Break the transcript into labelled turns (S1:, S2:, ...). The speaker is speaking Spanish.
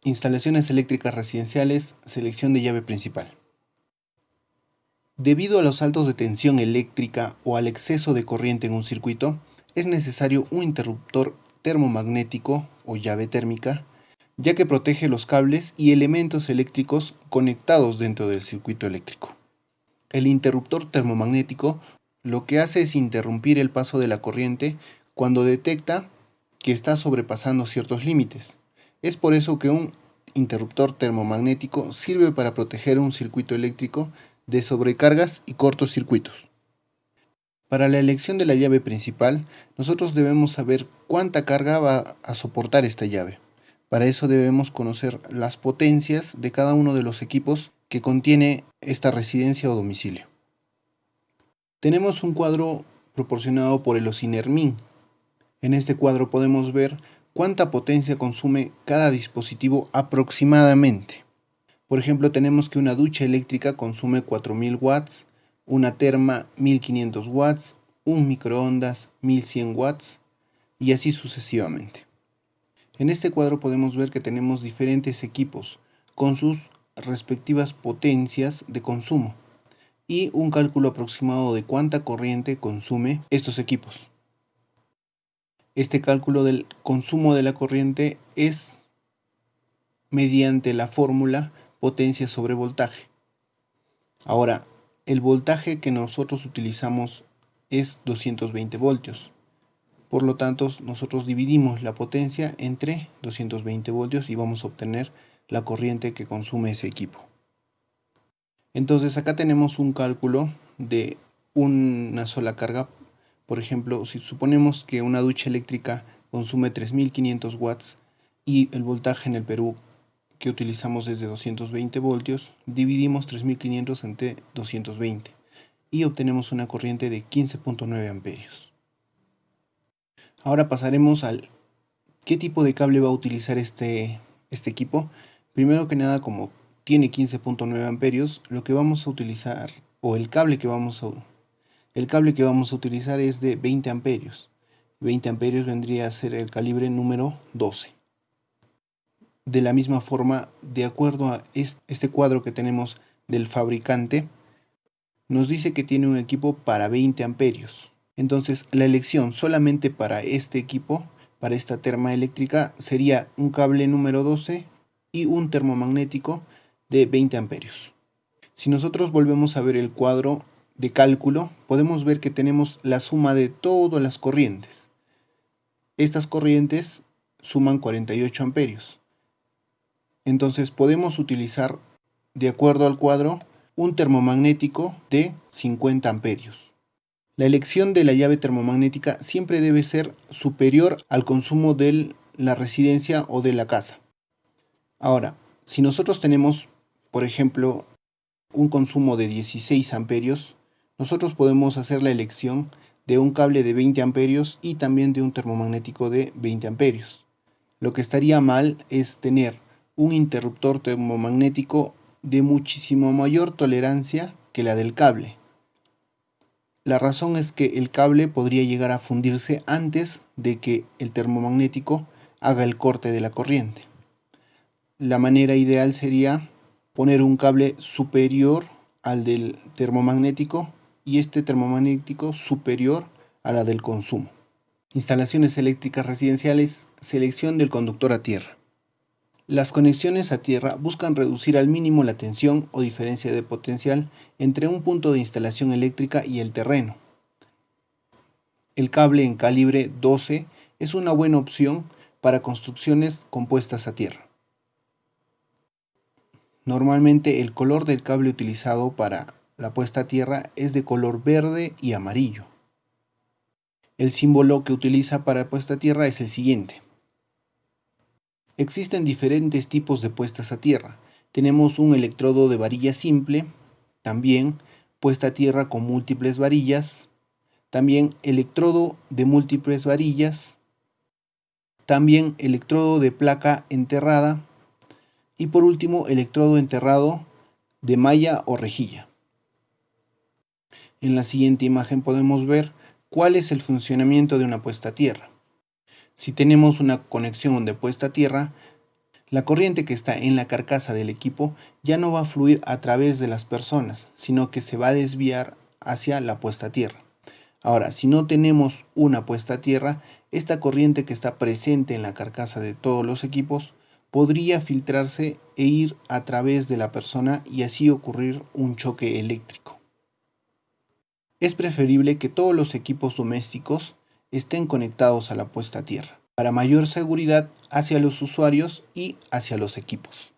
S1: Instalaciones eléctricas residenciales, selección de llave principal. Debido a los saltos de tensión eléctrica o al exceso de corriente en un circuito, es necesario un interruptor termomagnético o llave térmica, ya que protege los cables y elementos eléctricos conectados dentro del circuito eléctrico. El interruptor termomagnético lo que hace es interrumpir el paso de la corriente cuando detecta que está sobrepasando ciertos límites. Es por eso que un interruptor termomagnético sirve para proteger un circuito eléctrico de sobrecargas y cortocircuitos. Para la elección de la llave principal, nosotros debemos saber cuánta carga va a soportar esta llave. Para eso debemos conocer las potencias de cada uno de los equipos que contiene esta residencia o domicilio. Tenemos un cuadro proporcionado por el Osinermin. En este cuadro podemos ver cuánta potencia consume cada dispositivo aproximadamente. Por ejemplo, tenemos que una ducha eléctrica consume 4000 watts, una terma 1500 watts, un microondas 1100 watts y así sucesivamente. En este cuadro podemos ver que tenemos diferentes equipos con sus respectivas potencias de consumo y un cálculo aproximado de cuánta corriente consume estos equipos. Este cálculo del consumo de la corriente es mediante la fórmula potencia sobre voltaje. Ahora, el voltaje que nosotros utilizamos es 220 voltios. Por lo tanto, nosotros dividimos la potencia entre 220 voltios y vamos a obtener la corriente que consume ese equipo. Entonces acá tenemos un cálculo de una sola carga. Por ejemplo, si suponemos que una ducha eléctrica consume 3500 watts y el voltaje en el Perú que utilizamos es de 220 voltios, dividimos 3500 entre 220 y obtenemos una corriente de 15.9 amperios. Ahora pasaremos al qué tipo de cable va a utilizar este equipo. Primero que nada, como tiene 15.9 amperios, lo que vamos a utilizar, o el cable que vamos a utilizar es de 20 amperios. 20 amperios vendría a ser el calibre número 12. De la misma forma, de acuerdo a este cuadro que tenemos del fabricante, nos dice que tiene un equipo para 20 amperios. Entonces, la elección solamente para este equipo, para esta terma eléctrica, sería un cable número 12 y un termomagnético de 20 amperios. Si nosotros volvemos a ver el cuadro de cálculo, podemos ver que tenemos la suma de todas las corrientes. Estas corrientes suman 48 amperios. Entonces podemos utilizar, de acuerdo al cuadro, un termomagnético de 50 amperios. La elección de la llave termomagnética siempre debe ser superior al consumo de la residencia o de la casa. Ahora, si nosotros tenemos, por ejemplo, un consumo de 16 amperios, nosotros podemos hacer la elección de un cable de 20 amperios y también de un termomagnético de 20 amperios. Lo que estaría mal es tener un interruptor termomagnético de muchísimo mayor tolerancia que la del cable. La razón es que el cable podría llegar a fundirse antes de que el termomagnético haga el corte de la corriente. La manera ideal sería poner un cable superior al del termomagnético y este termomagnético superior a la del consumo. Instalaciones eléctricas residenciales, selección del conductor a tierra. Las conexiones a tierra buscan reducir al mínimo la tensión o diferencia de potencial entre un punto de instalación eléctrica y el terreno. El cable en calibre 12 es una buena opción para construcciones compuestas a tierra. Normalmente el color del cable utilizado para la puesta a tierra es de color verde y amarillo. El símbolo que utiliza para puesta a tierra es el siguiente. Existen diferentes tipos de puestas a tierra. Tenemos un electrodo de varilla simple, también puesta a tierra con múltiples varillas, también electrodo de múltiples varillas, también electrodo de placa enterrada y por último electrodo enterrado de malla o rejilla. En la siguiente imagen podemos ver cuál es el funcionamiento de una puesta a tierra. Si tenemos una conexión de puesta a tierra, La corriente que está en la carcasa del equipo ya no va a fluir a través de las personas, sino que se va a desviar hacia la puesta a tierra. Ahora, si no tenemos una puesta a tierra, esta corriente que está presente en la carcasa de todos los equipos podría filtrarse e ir a través de la persona y así ocurrir un choque eléctrico. Es preferible que todos los equipos domésticos estén conectados a la puesta a tierra, para mayor seguridad hacia los usuarios y hacia los equipos.